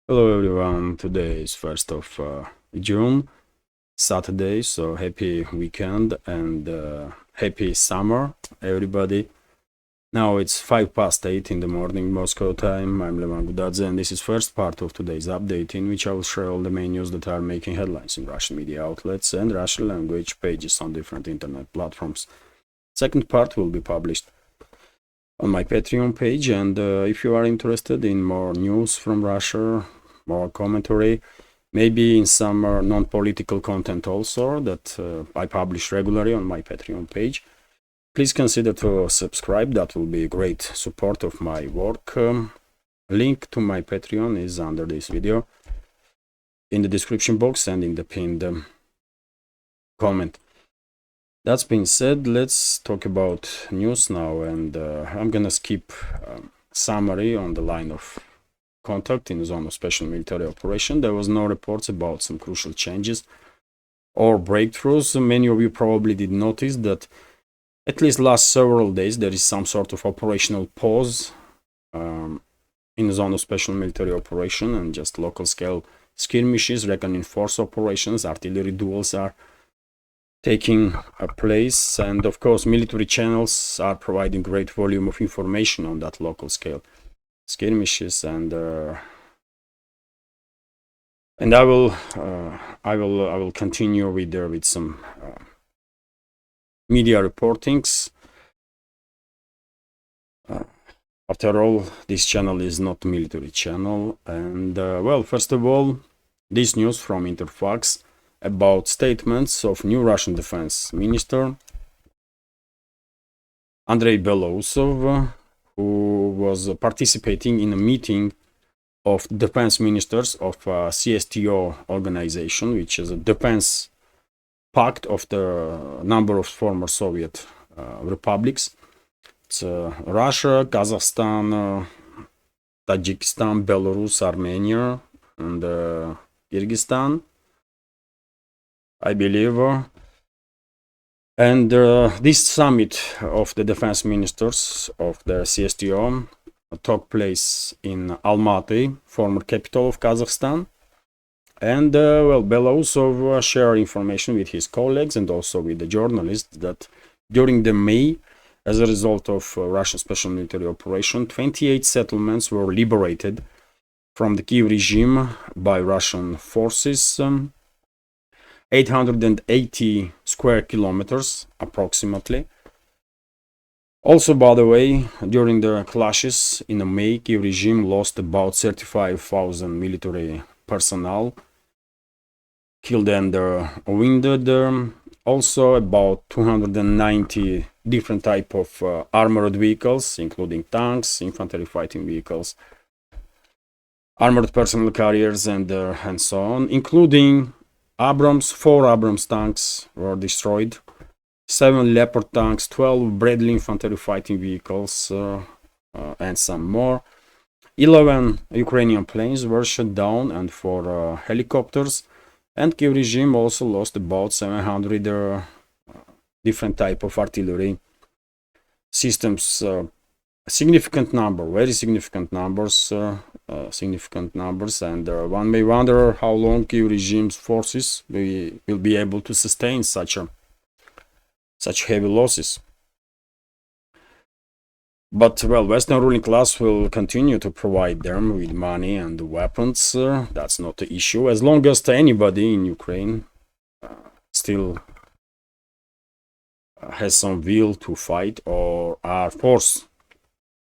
Hello everyone, today is 1st of June, Saturday, so happy weekend and happy summer everybody. Now it's 5 past 8 in the morning Moscow time. I'm Levan Gudadze and this is first part of today's update in which I will share all the main news that are making headlines in Russian media outlets and Russian language pages on different internet platforms. Second part will be published on my Patreon page, and if you are interested in more news from Russia, more commentary, maybe in some non-political content also that I publish regularly on my Patreon page, please consider to subscribe. That will be a great support of my work. Link to my Patreon is under this video in the description box and in the pinned comment. That's being said, let's talk about news now, and I'm gonna skip summary on the line of contact in the zone of special military operation. There was no reports about some crucial changes or breakthroughs. Many of you probably did notice that at least last several days there is some sort of operational pause in the zone of special military operation, and just local scale skirmishes, reckoning force operations, artillery duels are taking place, and of course military channels are providing great volume of information on that local scale skirmishes, and I will continue with some media reportings. After all, this channel is not a military channel, and well, first of all, this news from Interfax about statements of new Russian defense minister Andrei Belousov, who was participating in a meeting of defense ministers of CSTO organization, which is a defense pact of the number of former Soviet republics. It's Russia, Kazakhstan, Tajikistan, Belarus, Armenia, and Kyrgyzstan, I believe. And this summit of the defense ministers of the CSTO took place in Almaty, former capital of Kazakhstan. And well, Belousov shared information with his colleagues and also with the journalists that during the May, as a result of Russian special military operation, 28 settlements were liberated from the Kiev regime by Russian forces. 880 square kilometers approximately. Also, by the way, during the clashes in the May, Kiev regime lost about 35,000 military personnel killed and wounded. Also about 290 different type of armored vehicles, including tanks, infantry fighting vehicles, armored personnel carriers, and so on, including Abrams. 4 Abrams tanks were destroyed, 7 Leopard tanks, 12 Bradley infantry fighting vehicles, and some more. 11 Ukrainian planes were shot down, and 4 helicopters. And Kiev regime also lost about 700 different type of artillery systems. Significant number, very significant numbers, and one may wonder how long Kiev regime's forces will be able to sustain such heavy losses. But well, Western ruling class will continue to provide them with money and weapons. That's not the issue, as long as anybody in Ukraine still has some will to fight or are forced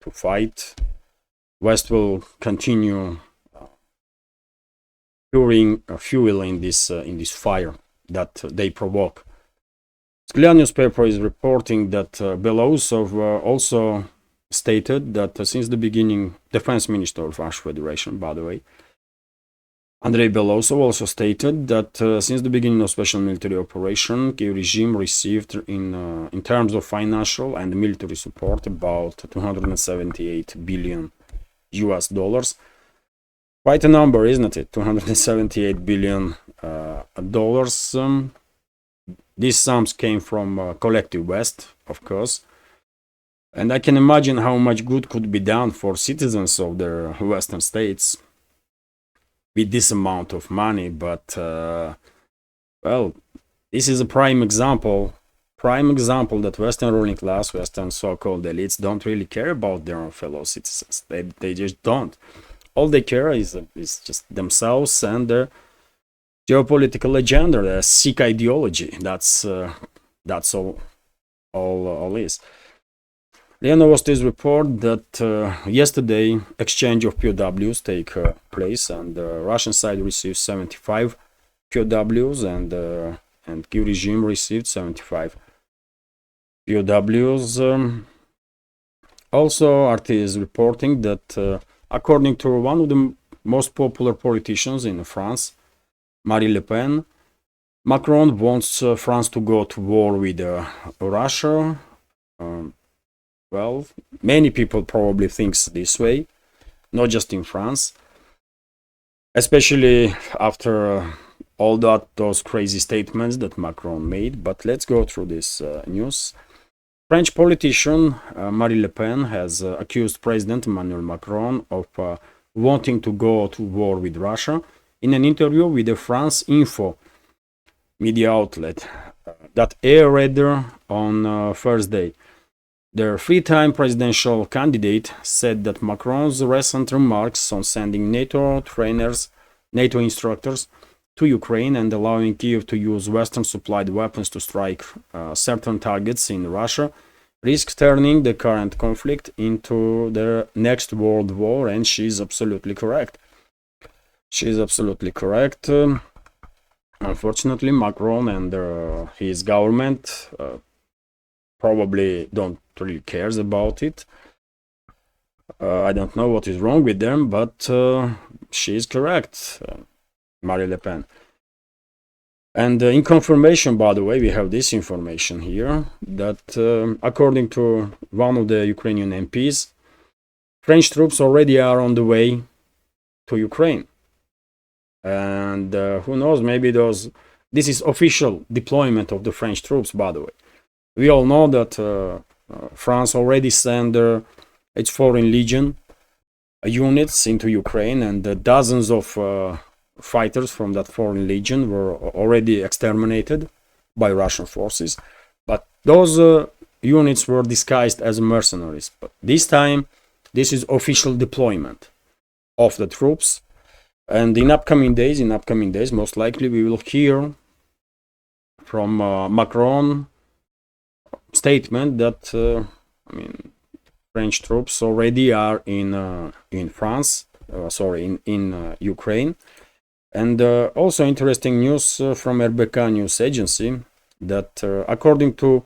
to fight. West will continue pouring fuel in this fire that they provoke. Sklia newspaper is reporting that Belousov also stated that since the beginning, defense minister of Russian Federation, by the way, Andrei Belousov also stated that since the beginning of special military operation, Kiev regime received in terms of financial and military support about 278 billion US dollars. Quite a number, isn't it? 278 billion dollars. These sums came from collective West, of course. And I can imagine how much good could be done for citizens of the Western states with this amount of money. But well, this is a prime example that Western ruling class, Western so-called elites don't really care about their own fellow citizens. They just don't. All they care is just themselves and their geopolitical agenda, their Sikh ideology. That's all is. RIA Novosti's report that yesterday exchange of POWs take place, and the Russian side received 75 POWs, and Kyiv regime received 75 POWs. Also, RT is reporting that according to one of the most popular politicians in France, Marine Le Pen, Macron wants France to go to war with Russia. Well, many people probably think this way, not just in France, especially after all those crazy statements that Macron made. But let's go through this news. French politician Marine Le Pen has accused President Emmanuel Macron of wanting to go to war with Russia in an interview with the France Info media outlet that aired on Thursday. The three-time presidential candidate said that Macron's recent remarks on sending NATO instructors to Ukraine and allowing Kyiv to use Western-supplied weapons to strike certain targets in Russia risk turning the current conflict into the next world war, and she's absolutely correct. Unfortunately, Macron and his government probably don't really cares about it. I don't know what is wrong with them, but she is correct, Marine Le Pen. And in confirmation, by the way, we have this information here that according to one of the Ukrainian MPs, French troops already are on the way to Ukraine. And who knows, maybe this is official deployment of the French troops, by the way. We all know that France already sent its Foreign Legion units into Ukraine, and dozens of fighters from that Foreign Legion were already exterminated by Russian forces. But those units were disguised as mercenaries. But this time, this is official deployment of the troops. And in upcoming days, most likely we will hear from Macron statement that French troops already are in France, in Ukraine. And also interesting news from RBK news agency that according to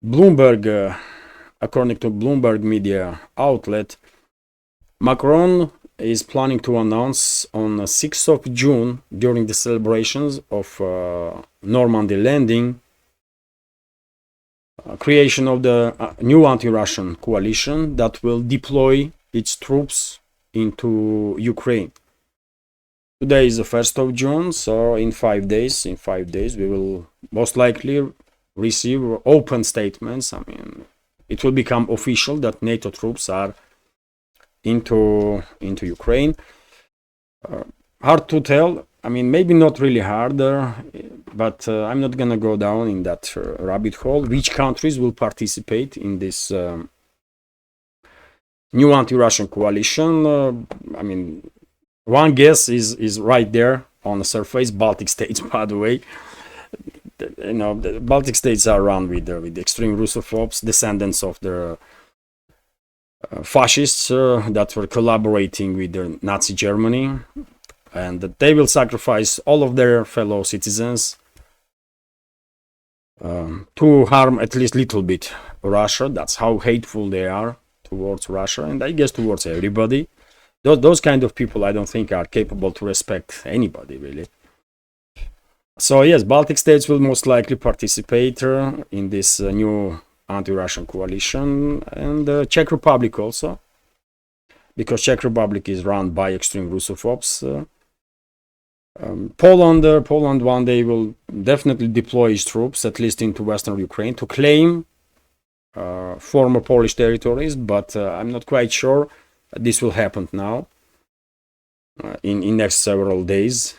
Bloomberg media outlet, Macron is planning to announce on 6th of June during the celebrations of Normandy landing creation of the new anti-Russian coalition that will deploy its troops into Ukraine. Today is the 1st of June, so in 5 days, we will most likely receive open statements. It will become official that NATO troops are into Ukraine. Hard to tell. Maybe not really hard, but I'm not gonna go down in that rabbit hole. Which countries will participate in this new anti-Russian coalition? One guess is right there on the surface. Baltic states, by the way. The Baltic states are run with extreme Russophobes, descendants of the fascists that were collaborating with the Nazi Germany, and that they will sacrifice all of their fellow citizens to harm at least a little bit Russia. That's how hateful they are towards Russia, and I guess towards everybody. Those kind of people, I don't think, are capable to respect anybody, really. So yes, Baltic states will most likely participate in this new anti-Russian coalition, and Czech Republic also, because Czech Republic is run by extreme Russophobes. Poland one day will definitely deploy its troops, at least into Western Ukraine, to claim former Polish territories, but I'm not quite sure this will happen now. in next several days.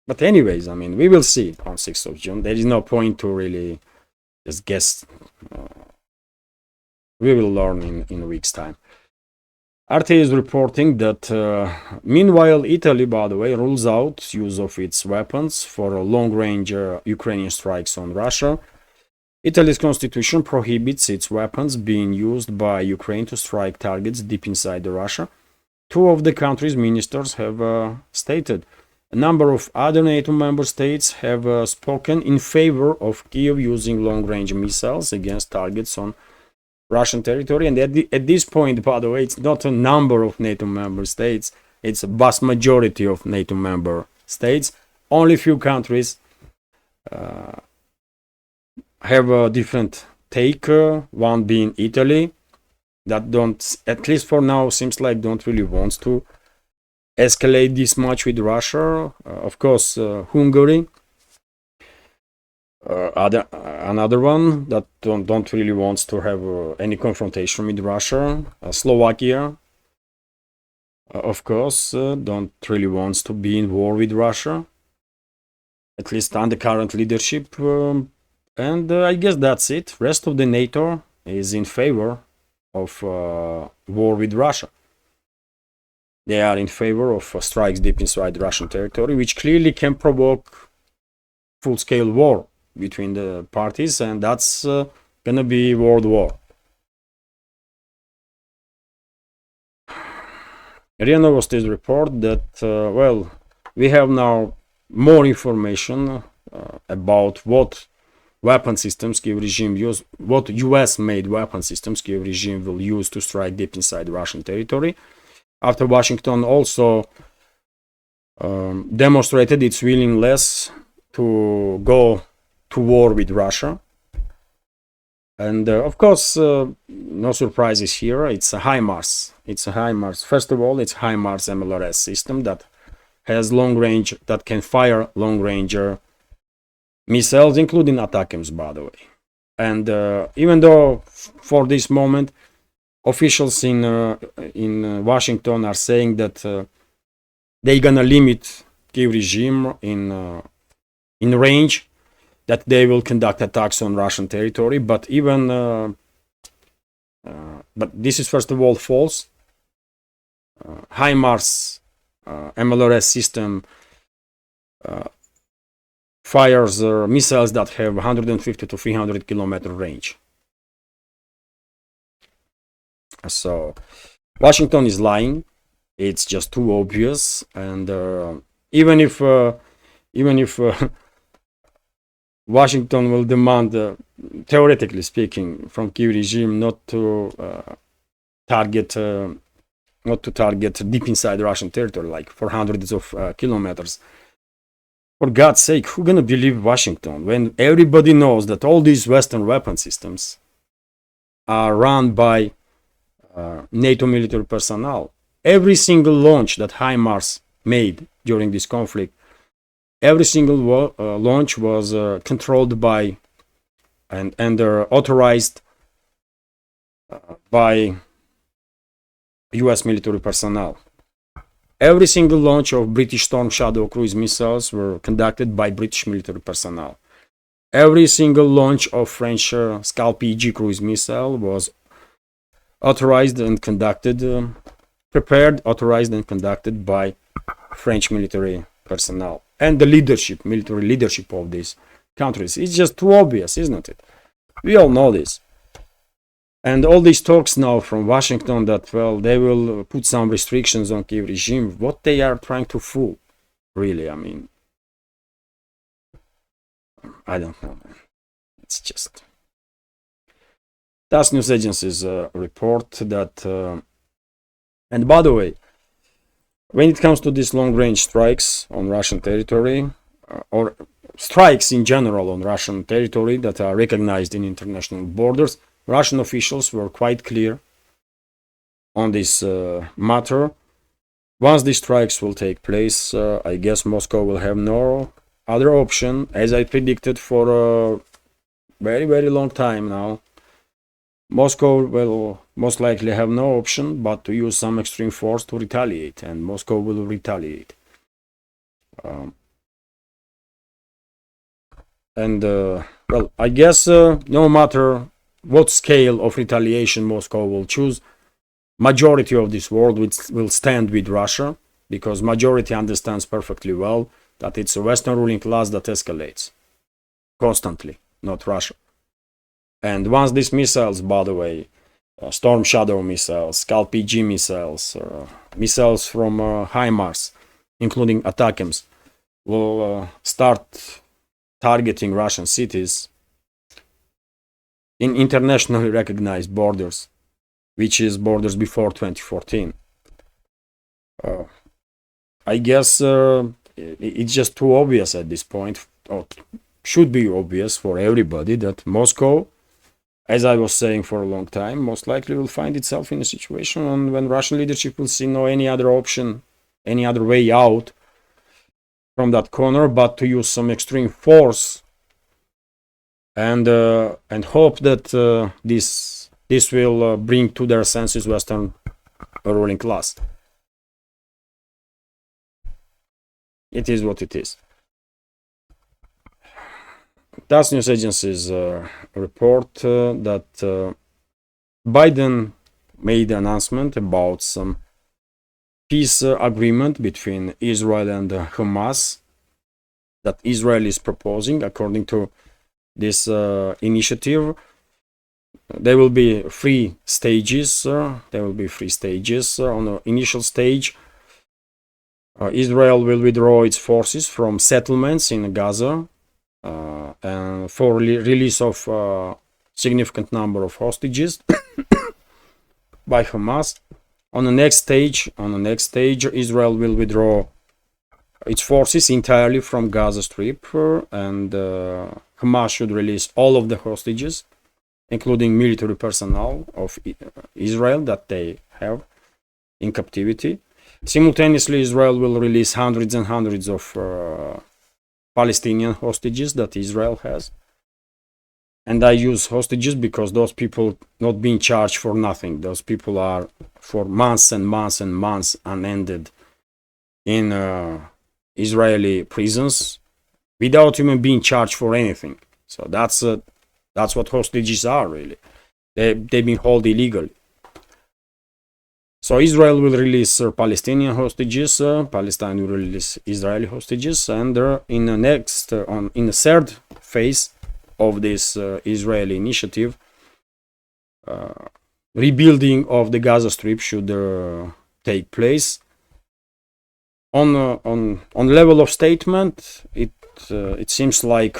But anyways, I mean, we will see on 6th of June. There is no point to really just guess. We will learn in a week's time. RT is reporting that meanwhile Italy, by the way, rules out use of its weapons for long-range Ukrainian strikes on Russia. Italy's constitution prohibits its weapons being used by Ukraine to strike targets deep inside Russia. Two of the country's ministers have stated. A number of other NATO member states have spoken in favor of Kyiv using long-range missiles against targets on Russian territory. And at this point, by the way, it's not a number of NATO member states. It's a vast majority of NATO member states. Only few countries have a different take, one being Italy, that don't, at least for now, seems like don't really want to escalate this much with Russia. Of course, Hungary, another one that don't really want to have any confrontation with Russia. Slovakia, of course, don't really want to be in war with Russia, at least under current leadership. And I guess that's it. Rest of the NATO is in favor of war with Russia. They are in favor of strikes deep inside Russian territory, which clearly can provoke full-scale war between the parties, and that's gonna be world war. RIA Novosti's report that, well, we have now more information about what weapon systems Kyiv regime use, what US-made weapon systems Kyiv regime will use to strike deep inside Russian territory. After Washington also demonstrated its willingness to go to war with Russia. And of course, no surprises here. It's a HIMARS. It's a HIMARS. First of all, it's HIMARS MLRS system that has long range, that can fire long range missiles, including ATACMS, by the way. And even though for this moment, officials in Washington are saying that they're gonna limit Kyiv regime in range, that they will conduct attacks on Russian territory, but even but this is first of all false. HIMARS MLRS system fires missiles that have 150 to 300 kilometer range. So Washington is lying. It's just too obvious. And even if Washington will demand, theoretically speaking, from Kyiv regime not to target deep inside Russian territory, like for hundreds of kilometers. For God's sake, who's gonna believe Washington when everybody knows that all these Western weapon systems are run by NATO military personnel? Every single launch that HIMARS made during this conflict, every single launch was controlled by and authorized by US military personnel. Every single launch of British Storm Shadow cruise missiles were conducted by British military personnel. Every single launch of French Scalp-EG cruise missile was authorized and conducted, authorized and conducted by French military personnel. And the leadership, military leadership of these countries. It's just too obvious, isn't it? We all know this. And all these talks now from Washington that, well, they will put some restrictions on Kyiv regime, what they are trying to fool, really, I mean, I don't know, man. It's just... TASS news agencies report that, and by the way, when it comes to these long-range strikes on Russian territory, or strikes in general on Russian territory that are recognized in international borders, Russian officials were quite clear on this matter. Once these strikes will take place, I guess Moscow will have no other option, as I predicted for a very, very long time now. Moscow will most likely have no option but to use some extreme force to retaliate, and Moscow will retaliate. Well, I guess no matter what scale of retaliation Moscow will choose, majority of this world will stand with Russia, because majority understands perfectly well that it's a Western ruling class that escalates constantly, not Russia. And once these missiles, by the way, Storm Shadow missiles, Scalp PG missiles, missiles from HIMARS, including ATACMS, will start targeting Russian cities in internationally recognized borders, which is borders before 2014. I guess it's just too obvious at this point, or should be obvious for everybody, that Moscow, as I was saying for a long time, most likely will find itself in a situation when Russian leadership will see no any other option, any other way out from that corner but to use some extreme force, and hope that this will bring to their senses Western ruling class. It is what it is. TASS news agencies report that Biden made an announcement about some peace agreement between Israel and Hamas that Israel is proposing. According to this initiative, there will be three stages. On the initial stage, Israel will withdraw its forces from settlements in Gaza and for release of significant number of hostages by Hamas. On the next stage, Israel will withdraw its forces entirely from Gaza Strip, and Hamas should release all of the hostages, including military personnel of Israel that they have in captivity. Simultaneously, Israel will release hundreds and hundreds of Palestinian hostages that Israel has. And I use hostages because those people not being charged for nothing. Those people are for months and months and months unended in Israeli prisons without even being charged for anything. So that's what hostages are, really. They've been held illegally. So Israel will release Palestinian hostages, Palestine will release Israeli hostages, and in the third phase of this Israeli initiative, rebuilding of the Gaza Strip should take place. On level of statement, it seems like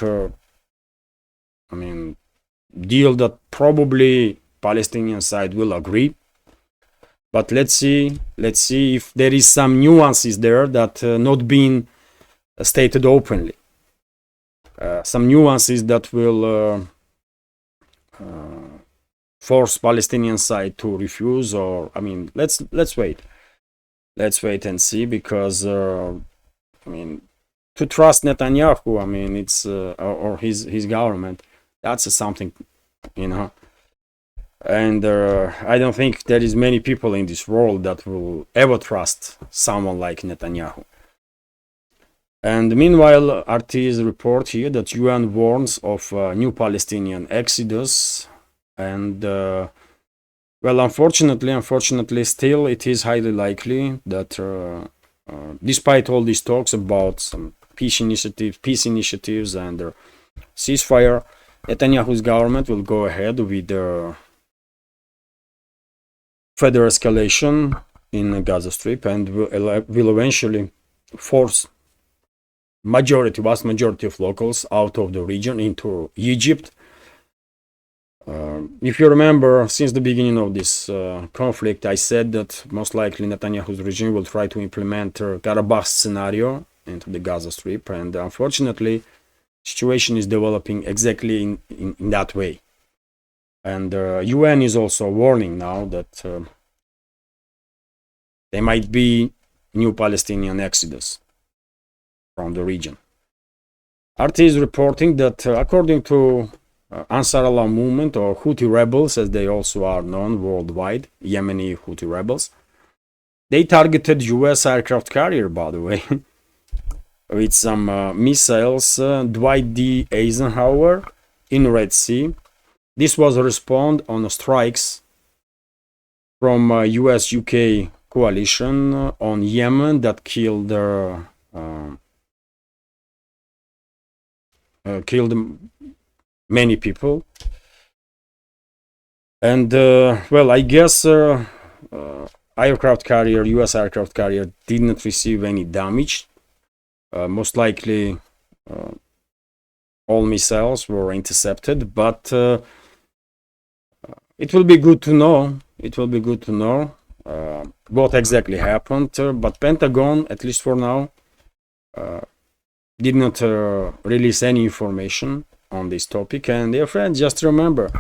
deal that probably Palestinian side will agree. But let's see if there is some nuances there that not being stated openly. Some nuances that will force Palestinian side to refuse, or let's wait and see, because to trust Netanyahu, it's or his government, that's something, and I don't think there is many people in this world that will ever trust someone like Netanyahu. And meanwhile, RT's report here that UN warns of new Palestinian exodus, and unfortunately, still it is highly likely that despite all these talks about some peace initiatives and ceasefire, Netanyahu's government will go ahead with further escalation in Gaza Strip, and will eventually force vast majority of locals out of the region into Egypt. If you remember, since the beginning of this conflict, I said that most likely Netanyahu's regime will try to implement a Karabakh scenario into the Gaza Strip, and unfortunately, situation is developing exactly in that way. And UN is also warning now that there might be new Palestinian exodus from the region. RT is reporting that according to Ansar Allah movement, or Houthi rebels, as they also are known worldwide, Yemeni Houthi rebels. They targeted US aircraft carrier, by the way, with some missiles. Dwight D. Eisenhower in Red Sea. This was a response on strikes from US-UK coalition on Yemen that killed many people. And well, I guess aircraft carrier, US aircraft carrier, did not receive any damage. Most likely all missiles were intercepted, but it will be good to know. It will be good to know what exactly happened. But Pentagon, at least for now, did not release any information on this topic. And dear friends, just remember,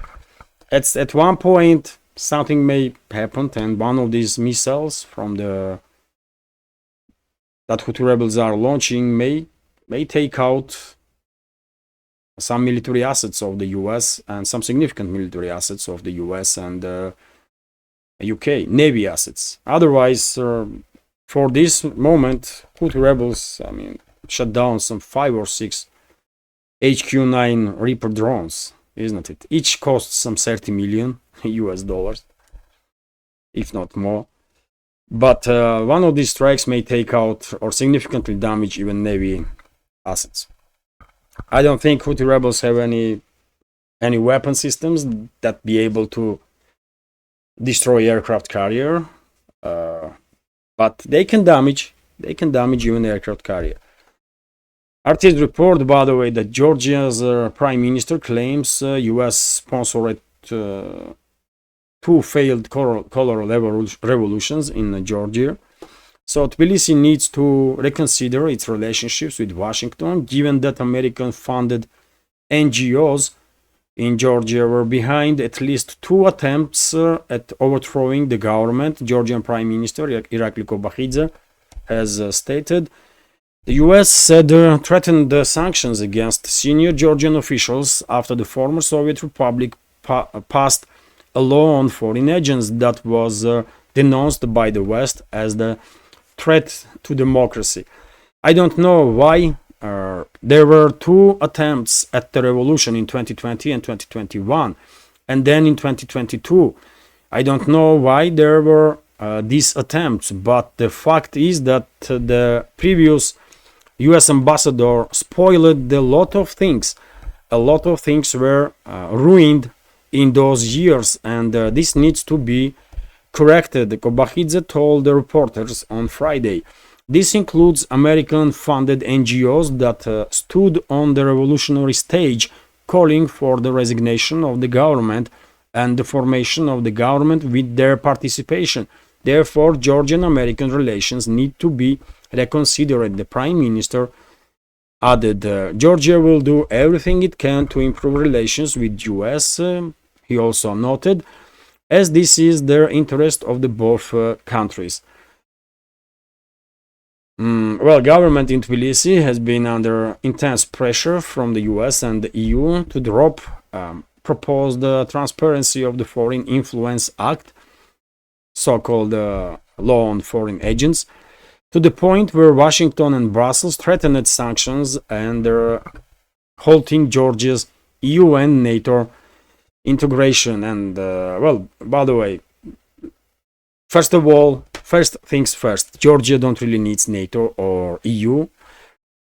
at one point something may happen, and one of these missiles from that Houthi rebels are launching may take out some military assets of the US and some significant military assets of the US and UK Navy assets. Otherwise, for this moment, Houthi rebels, I mean, shut down some 5 or 6 HQ-9 Reaper drones, isn't it? Each costs some 30 million US dollars, if not more. But one of these strikes may take out or significantly damage even Navy assets. I don't think Houthi rebels have any weapon systems that be able to destroy aircraft carrier, but they can damage even aircract carrier. RT's report, by the way, that Georgia's prime minister claims US sponsored 2 failed color revolutions in Georgia. So Tbilisi needs to reconsider its relationships with Washington, given that American-funded NGOs in Georgia were behind at least 2 attempts at overthrowing the government. Georgian Prime Minister Irakli Kobakhidze has stated. The US said threatened the sanctions against senior Georgian officials after the former Soviet Republic passed a law on foreign agents that was denounced by the West as the threat to democracy. I don't know why there were 2 attempts at the revolution in 2020 and 2021, and then in 2022. I don't know why there were these attempts, but the fact is that the previous US ambassador spoiled a lot of things. A lot of things were ruined in those years, and this needs to be corrected. Kobakhidze told the reporters on Friday. This includes American-funded NGOs that stood on the revolutionary stage calling for the resignation of the government and the formation of the government with their participation. Therefore, Georgian-American relations need to be reconsidered. The Prime Minister added, Georgia will do everything it can to improve relations with US, he also noted, as this is their interest of the both countries. Well, government in Tbilisi has been under intense pressure from the US and the EU to drop proposed Transparency of the Foreign Influence Act, so-called law on foreign agents, to the point where Washington and Brussels threatened sanctions and halting Georgia's EU and NATO integration. And well, by the way, first things first, Georgia don't really need NATO or EU.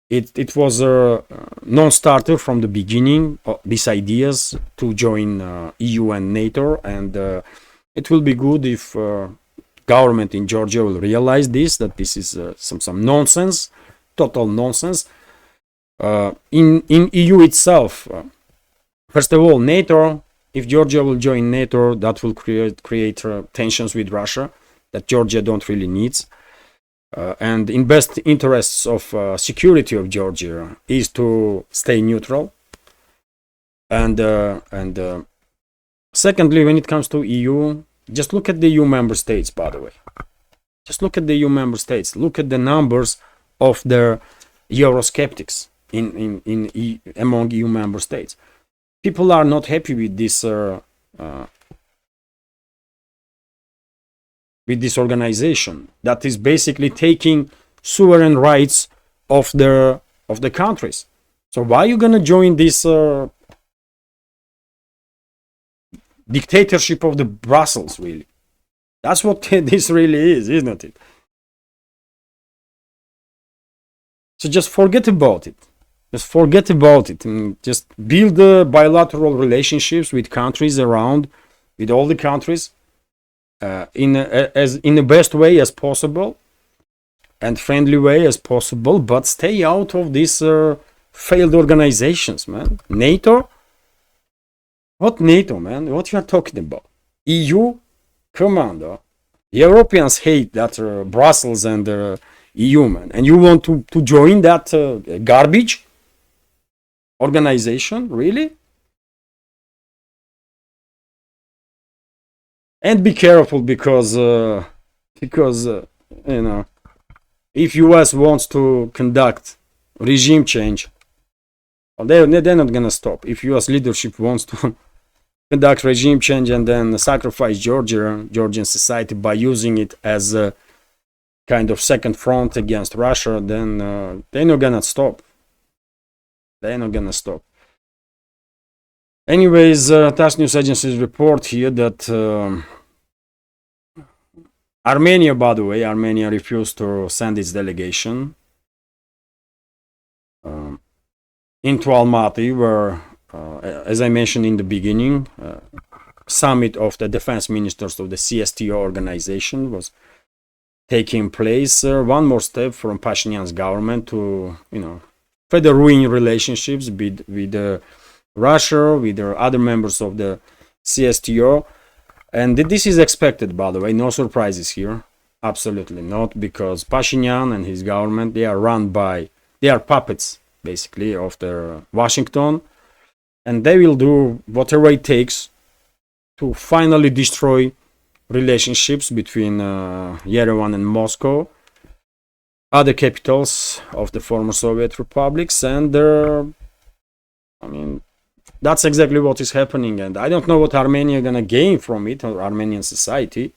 It was a non-starter from the beginning, these ideas to join EU and NATO, and it will be good if government in Georgia will realize that this is some nonsense, total nonsense. In EU itself, first of all, NATO, if Georgia will join NATO, that will create tensions with Russia that Georgia don't really needs. And in best interests of security of Georgia is to stay neutral. And secondly, when it comes to EU, just look at the EU member states, by the way. Just look at the EU member states. Look at the numbers of the Eurosceptics among EU member states. people are not happy with this organization that is basically taking sovereign rights of the countries. So why are you gonna join this dictatorship of the Brussels? Really, that's what this really is, isn't it? So just forget about it. Just forget about it and just build bilateral relationships with countries around, with all the countries, in the best way as possible and friendly way as possible, but stay out of these failed organizations, man. NATO? What NATO, man? What you are talking about? EU? Come on, though. Europeans hate that Brussels and EU, man. And you want to join that garbage organization? Really? And be careful because you know, if US wants to conduct regime change, they're not gonna stop. If US leadership wants to conduct regime change and then sacrifice Georgian society by using it as a kind of second front against Russia, then they're not gonna stop. They're not gonna stop. Anyways, TASS news agencies report here that Armenia, by the way, Armenia refused to send its delegation into Almaty, where, as I mentioned in the beginning, summit of the defense ministers of the CSTO organization was taking place. One more step from Pashinyan's government to, further ruin relationships with Russia, with other members of the CSTO. And this is expected, by the way, no surprises here. Absolutely not, because Pashinyan and his government, they are puppets, basically, of Washington. And they will do whatever it takes to finally destroy relationships between Yerevan and Moscow, other capitals of the former Soviet republics, and that's exactly what is happening. And I don't know what Armenia gonna gain from it, or Armenian society,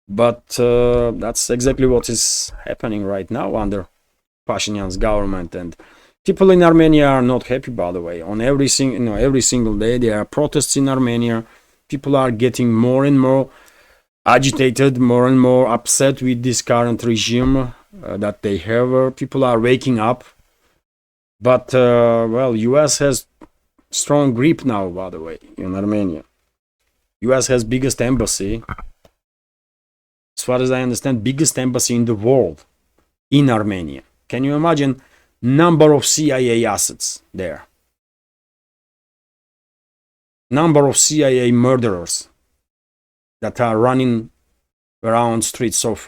but that's exactly what is happening right now under Pashinyan's government. And people in Armenia are not happy, by the way. On every single day there are protests in Armenia. People are getting more and more agitated, more and more upset with this current regime that they have. People are waking up. But US has strong grip now, by the way, in Armenia. US has biggest embassy, as far as I understand, biggest embassy in the world in Armenia. Can you imagine number of CIA assets there? Number of CIA murderers that are running around streets of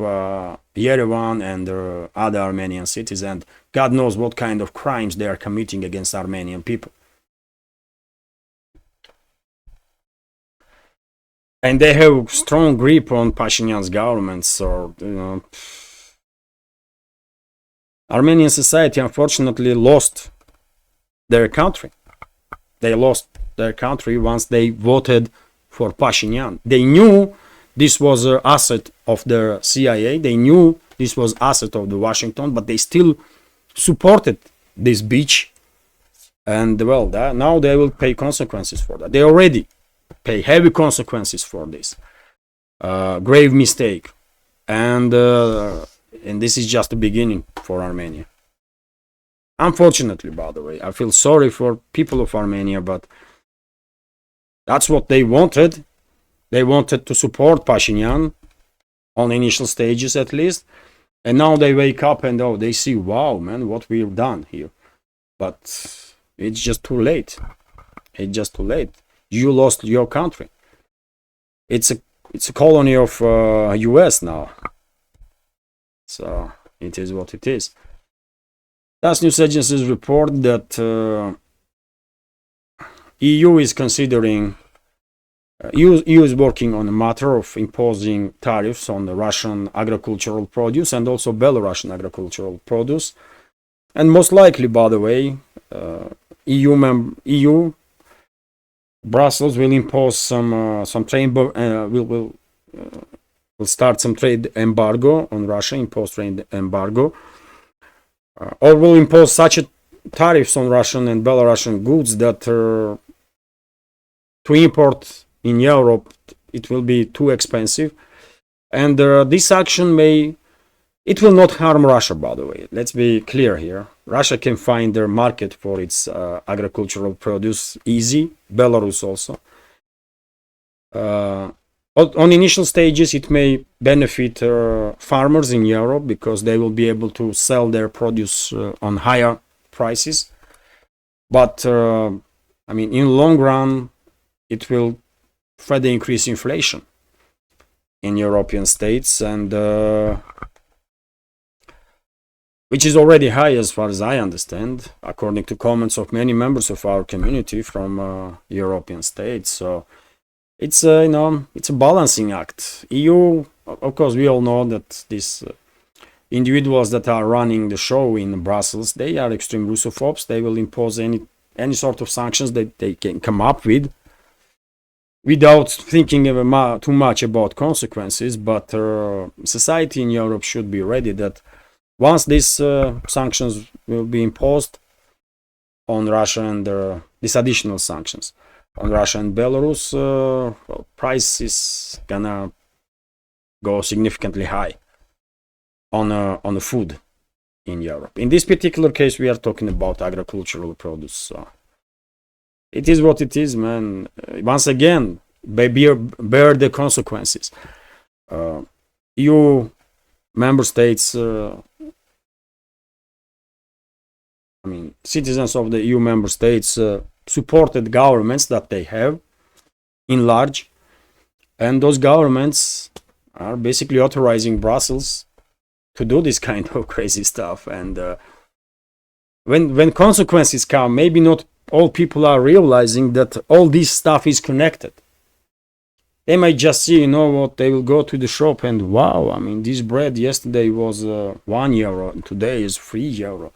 Yerevan and other Armenian cities, and God knows what kind of crimes they are committing against Armenian people. And they have strong grip on Pashinyan's government. So, Armenian society unfortunately lost their country. They lost their country once they voted for Pashinyan. They knew this was an asset of the CIA. They knew this was asset of the Washington, but they still supported this bitch. And now they will pay consequences for that. They already pay heavy consequences for this grave mistake, and this is just the beginning for Armenia. Unfortunately, by the way, I feel sorry for people of Armenia, but that's what they wanted. They wanted to support Pashinyan on initial stages, at least, and now they wake up and they see, wow, man, what we've done here. But it's just too late. It's just too late. You lost your country. It's a colony of US now. So it is what it is. TASS news agencies report that EU is considering EU is working on a matter of imposing tariffs on the Russian agricultural produce and also Belarusian agricultural produce. And most likely, by the way, EU Brussels will impose some trade will start some trade embargo on Russia, impose trade embargo, or will impose such a tariffs on Russian and Belarusian goods that to import in Europe it will be too expensive. And this action it will not harm Russia, by the way. Let's be clear here. Russia can find their market for its agricultural produce easy. Belarus also. On initial stages, it may benefit farmers in Europe because they will be able to sell their produce on higher prices. But I mean, in long run, it will further increase inflation in European states, and which is already high as far as I understand, according to comments of many members of our community from European states. So it's it's a balancing act. EU, of course, we all know that these individuals that are running the show in Brussels, they are extreme Russophobes. They will impose any sort of sanctions that they can come up with, without thinking too much about consequences. But society in Europe should be ready that once these sanctions will be imposed on Russia, and these additional sanctions on Russia and Belarus, well, price is gonna go significantly high on the food in Europe. In this particular case, we are talking about agricultural produce. So it is what it is, man. Once again, bear the consequences. EU member states, I mean, citizens of the EU member states supported governments that they have in large, and those governments are basically authorizing Brussels to do this kind of crazy stuff. And when consequences come, maybe not all people are realizing that all this stuff is connected. They might just see, you know what, they will go to the shop and wow, I mean, this bread yesterday was €1 and today is €3.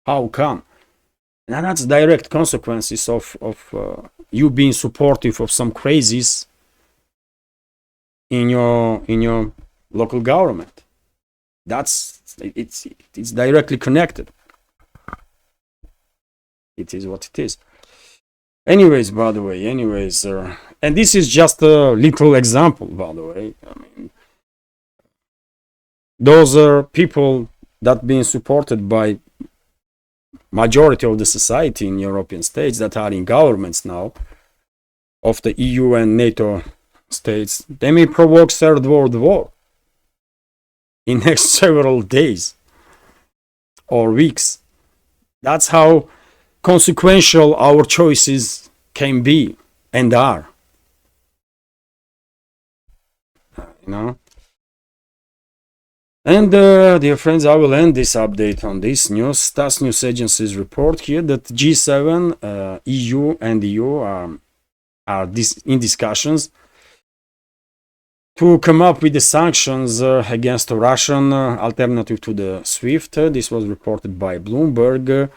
How come? And that's direct consequences of you being supportive of some crazies in your local government. It's directly connected. It is what it is. Anyways, by the way, and this is just a little example, by the way. I mean, those are people that being supported by majority of the society in European states that are in governments now of the EU and NATO states. They may provoke Third World War in next several days or weeks. That's how consequential our choices can be and are. You know. And dear friends, I will end this update on this news. TASS News Agency's report here that G7, EU and EU are in discussions to come up with the sanctions against a Russian alternative to the SWIFT. This was reported by Bloomberg.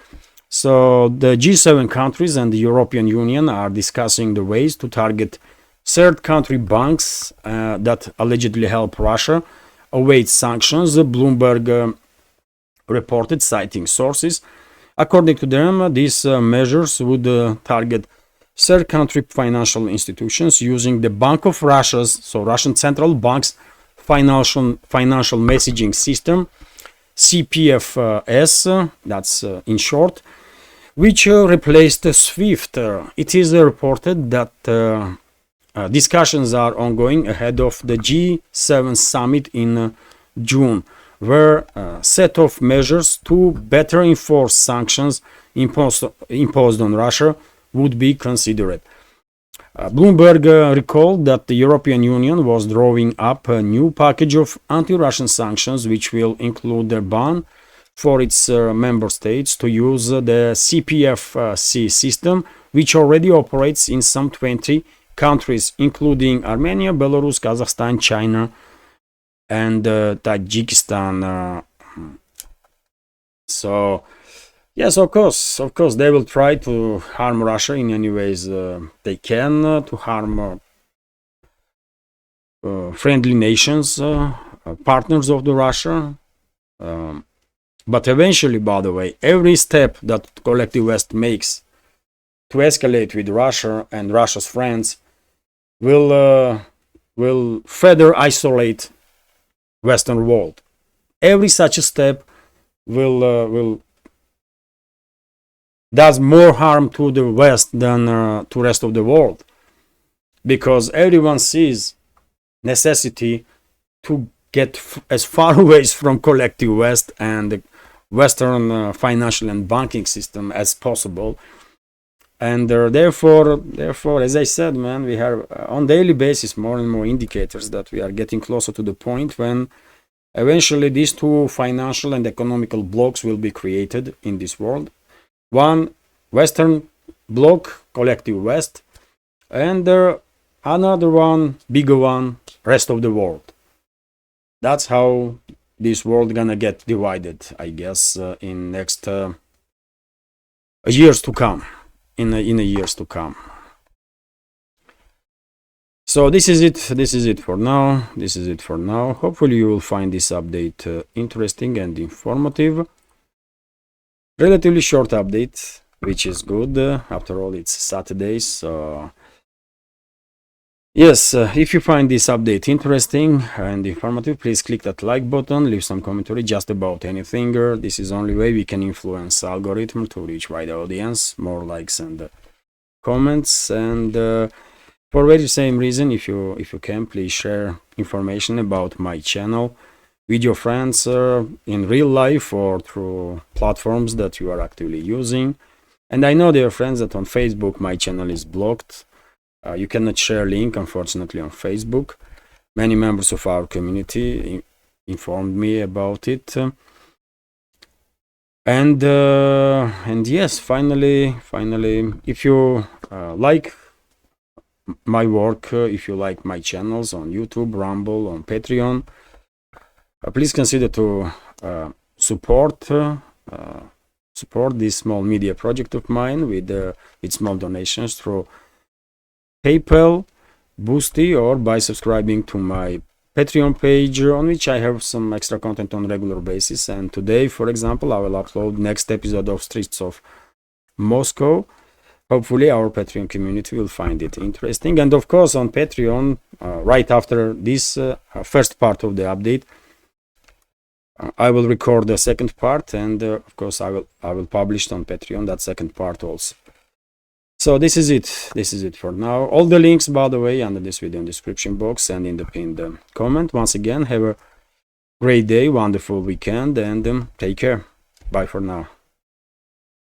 So the G7 countries and the European Union are discussing the ways to target third country banks that allegedly help Russia await sanctions, Bloomberg reported, citing sources. According to them, these measures would target third country financial institutions using the Bank of Russia's, so Russian Central Bank's financial messaging system, CPFS, that's in short, which replaced SWIFT. It is reported that discussions are ongoing ahead of the G7 summit in June, where a set of measures to better enforce sanctions imposed on Russia would be considered. Bloomberg recalled that the European Union was drawing up a new package of anti-Russian sanctions, which will include a ban for its member states to use the CPFC system, which already operates in some 20 countries, including Armenia, Belarus, Kazakhstan, China, and Tajikistan. So Yes, of course, they will try to harm Russia in any ways they can, to harm friendly nations, partners of the Russia. But eventually, by the way, every step that collective West makes to escalate with Russia and Russia's friends will further isolate Western world. Every such a step will does more harm to the West than to rest of the world, because everyone sees necessity to get as far away from collective West and the Western financial and banking system as possible. And therefore, as I said, man, we have on daily basis more and more indicators that we are getting closer to the point when eventually these two financial and economical blocks will be created in this world. One Western bloc, collective West, and another one, bigger one, rest of the world. That's how this world gonna get divided, I guess, in next years to come. In the years to come. So this is it. This is it for now. This is it for now. Hopefully you will find this update interesting and informative. Relatively short update, which is good. After all, it's Saturday, so yes, if you find this update interesting and informative, please click that like button, leave some commentary just about anything. This is the only way we can influence algorithm to reach wider audience, more likes and comments. And for very same reason, if you can, please share information about my channel with your friends in real life or through platforms that you are actively using. And I know there are friends that on Facebook my channel is blocked. You cannot share link, unfortunately, on Facebook. Many members of our community informed me about it. And yes, finally, if you like my work, if you like my channels on YouTube, Rumble, on Patreon, please consider to support this small media project of mine with small donations through PayPal, Boosty, or by subscribing to my Patreon page, on which I have some extra content on regular basis. And today, for example, I will upload next episode of Streets of Moscow. Hopefully our Patreon community will find it interesting. And of course on Patreon, right after this first part of the update, I will record the second part, and of course I will publish on Patreon that second part also. So this is it for now. All the links, by the way, under this video in the description box and in the pinned comment. Once again, have a great day, wonderful weekend, and take care. Bye for now.